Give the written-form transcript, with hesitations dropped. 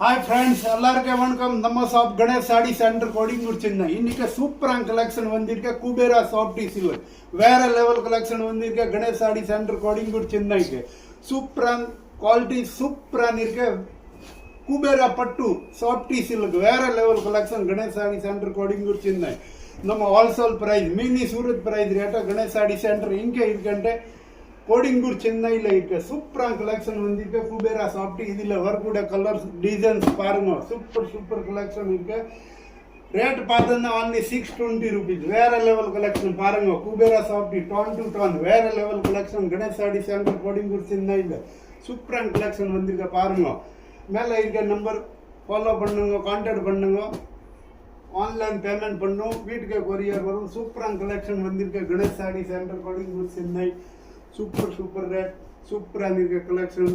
Hi friends, எல்லாருக்கும் வணக்கம். நம்ம ஷாப் கணேஷ் சாடி சென்டர் கோடிங்கூர் சென்னை. இன்னைக்கு சூப்பரான கலெக்ஷன் வந்திருக்க குபேரா சாஃப்டி சில்வர் வேற லெவல் கலெக்ஷன் வந்திருக்க கணேஷ் சாடி சென்டர் கோடிங்கூர் சென்னைக்கு சூப்பரான குவாலிட்டி சூப்பரான இருக்க குபேரா பட்டு சாஃப்டி சில்க் வேற level collection Ganesh sari centre Kodungaiyur Chennai. நம்ம wholesale price mini Surat price ரேட்டா கணேஷ் சாடி சென்டர் இங்கே இருக்கன்ட்டு கோடிங்கூர் சென்னையில் இருக்க சூப்பரான கலெக்ஷன் வந்திருக்க குபேரா சாஃப்டி. இதில் வரக்கூடிய கலர்ஸ் டிசைன்ஸ் பாருங்க, சூப்பர் கலெக்ஷன் இருக்கு. ரேட் பார்த்தோன்னா only 620 rupees. வேற லெவல் கலெக்ஷன் பாருங்க. Kubera softy tone to tone வேற level collection Ganesh sari centre கோடிங்கூர் சென்னையில் சூப்பரான கலெக்ஷன் வந்திருக்க பாருங்க. மேலே இருக்க நம்பர் ஃபாலோ பண்ணுங்க, கான்டாக்ட் பண்ணுங்க, ஆன்லைன் பேமெண்ட் பண்ணும், வீட்டுக்கு கொரியர் வரும். சூப்பரான கலெக்ஷன் வந்திருக்க Ganesh sari centre Kodungaiyur Chennai. Super rate சூப்பராக இருக்க கலெக்ஷன்